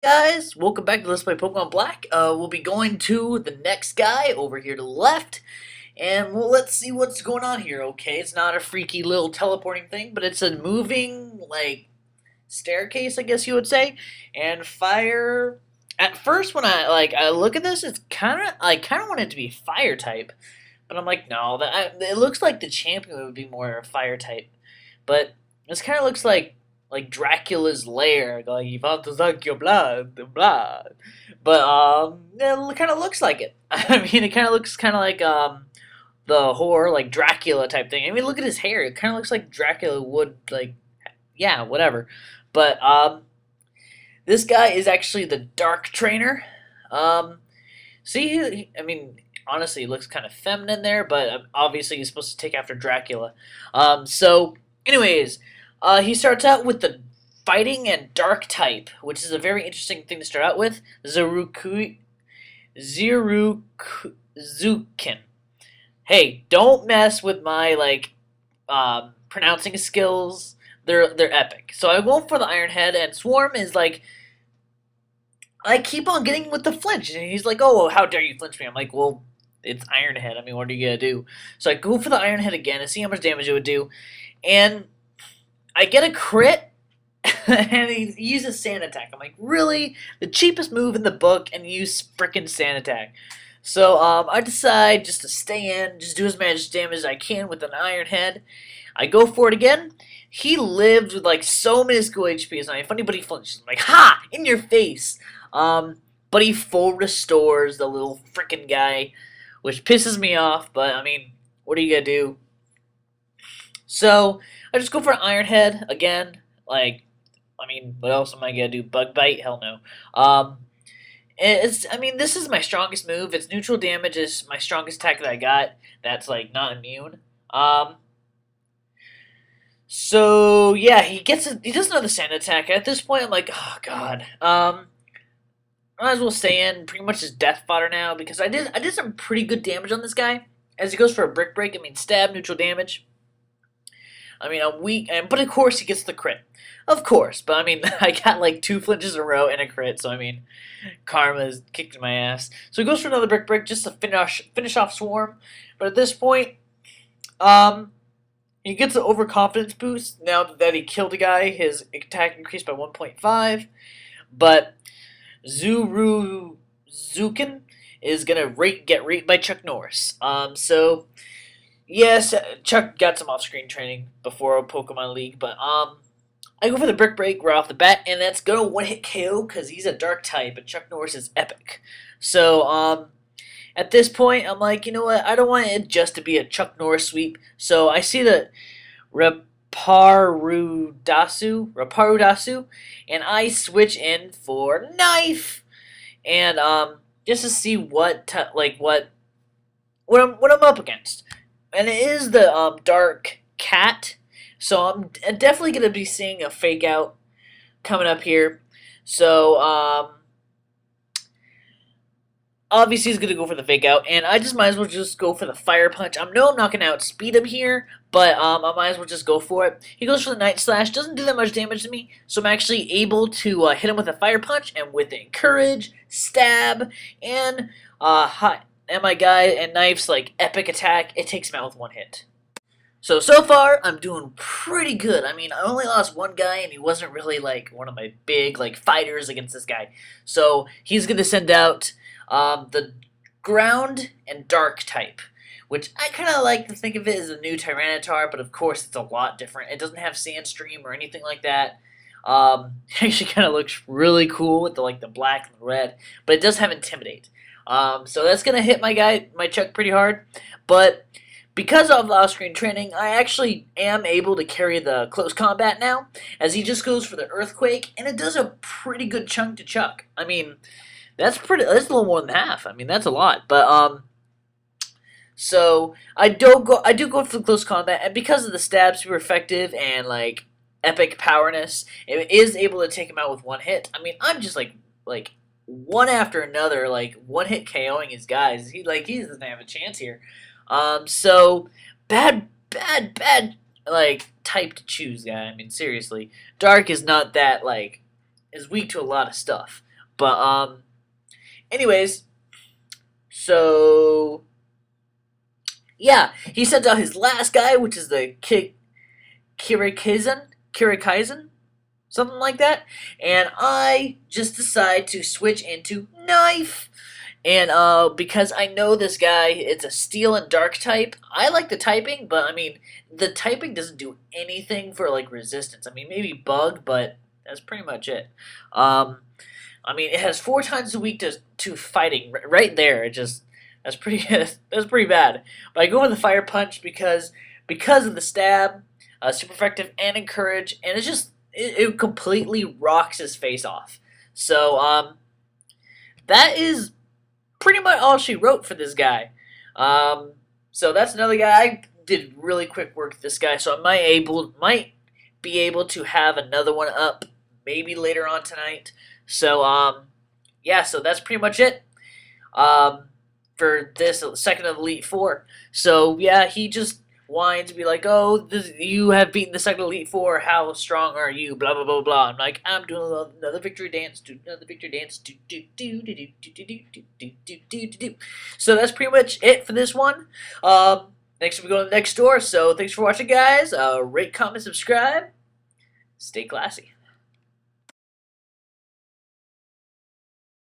Guys, welcome back to Let's Play Pokemon Black. We'll be going to the next guy over here to the left, and let's see what's going on here. Okay, it's not a freaky little teleporting thing, but it's a moving like staircase, I guess you would say. And fire. At first, when I look at this, it's kind of want it to be fire type, but I'm like, no, it looks like the champion would be more a fire type, but this kind of looks like Dracula's lair, like you want to suck your blood, the blood. But it kind of looks like it. I mean, it kind of looks kind of like the horror, like Dracula type thing. I mean, look at his hair. It kind of looks like Dracula would like, yeah, whatever. But this guy is actually the Dark Trainer. Um, I mean, honestly, he looks kind of feminine there, but obviously he's supposed to take after Dracula. Anyways, he starts out with the fighting and dark type, which is a very interesting thing to start out with. Zuruzukin. Hey, don't mess with my pronouncing skills. They're epic. So I go for the Iron Head, and Swarm is like, I keep on getting with the flinch, and he's like, "Oh, how dare you flinch me?" I'm like, "Well, it's Iron Head. I mean, what are you gonna do?" So I go for the Iron Head again and see how much damage it would do, and I get a crit, and he uses Sand Attack. I'm like, really? The cheapest move in the book, and use frickin' Sand Attack. So I decide just to stay in, just do as much damage as I can with an Iron Head. I go for it again. He lived with like so minuscule HP. It's not even funny, but he flinches. I'm like, ha! In your face! But he full restores the little frickin' guy, which pisses me off, but I mean, what are you gonna do? So I just go for an Iron Head again. Like, I mean, what else am I gonna do? Bug Bite? Hell no. I mean, this is my strongest move. Its neutral damage is my strongest attack that I got. That's like not immune. So yeah, he does another Sand Attack. At this point, I'm like, oh god. I might as well stay in. Pretty much his death fodder now because I did some pretty good damage on this guy. As he goes for a Brick Break, I mean stab, neutral damage. I mean, I'm weak, but of course he gets the crit. Of course, but I mean, I got like 2 flinches in a row and a crit, so I mean, karma's kicked my ass. So he goes for another Brick Break just to finish off Swarm. But at this point, he gets an overconfidence boost now that he killed a guy. His attack increased by 1.5, but Zuruzukin is gonna get raped by Chuck Norris. Yes, Chuck got some off-screen training before Pokemon League, but I go for the Brick Break right off the bat, and that's gonna one-hit KO because he's a Dark type, and Chuck Norris is epic. So at this point, I'm like, you know what? I don't want it just to be a Chuck Norris sweep. So I see the Reparudasu, and I switch in for Knife, and just to see what I'm up against. And it is the Dark Cat, so I'm definitely gonna be seeing a Fake Out coming up here. So obviously he's gonna go for the Fake Out, and I just might as well just go for the Fire Punch. I know I'm not gonna outspeed him here, but I might as well just go for it. He goes for the Night Slash, doesn't do that much damage to me, so I'm actually able to hit him with a Fire Punch, and with Encourage, Stab, and and my guy and Knife's like epic attack, it takes him out with one hit. So far, I'm doing pretty good. I mean, I only lost one guy, and he wasn't really, like, one of my big, like, fighters against this guy. So, he's going to send out the Ground and Dark type, which I kind of like to think of it as a new Tyranitar, but of course it's a lot different. It doesn't have Sandstream or anything like that. It actually kind of looks really cool with the black and the red, but it does have Intimidate. So that's going to hit my Chuck pretty hard, but because of off-screen training, I actually am able to carry the close combat now, as he just goes for the Earthquake, and it does a pretty good chunk to Chuck. I mean, that's a little more than half. I mean, that's a lot, but so I do go for the close combat, and because of the stab super effective and like epic powerness, it is able to take him out with one hit. I mean, I'm just like one after another, like one hit KOing his guys. He doesn't have a chance here. So bad, like type to choose, guy. I mean, seriously, Dark is not that is weak to a lot of stuff. But anyways, so yeah, he sends out his last guy, which is the Kirikizan, something like that. And I just decide to switch into knife. And because I know this guy, it's a steel and dark type. I like the typing, but I mean, the typing doesn't do anything for like resistance. I mean, maybe bug, but that's pretty much it. Um, I mean, it has 4 times the weak to fighting right there. It just that's pretty that's pretty bad. But I go with the fire punch because of the stab, super effective and encourage, and it completely rocks his face off. So that is pretty much all she wrote for this guy. So that's another guy. I did really quick work with this guy, so I might be able to have another one up maybe later on tonight. So yeah, so that's pretty much it. Um, for this second of Elite Four. So yeah, he just whines to be like, "Oh, you have beaten the second Elite Four. How strong are you?" Blah blah blah blah. I'm like, "I'm doing another victory dance. Do another victory dance. Do do do do do do do do do do do do." So that's pretty much it for this one. Next we go to the next door. So thanks for watching, guys. Rate, comment, subscribe. Stay classy.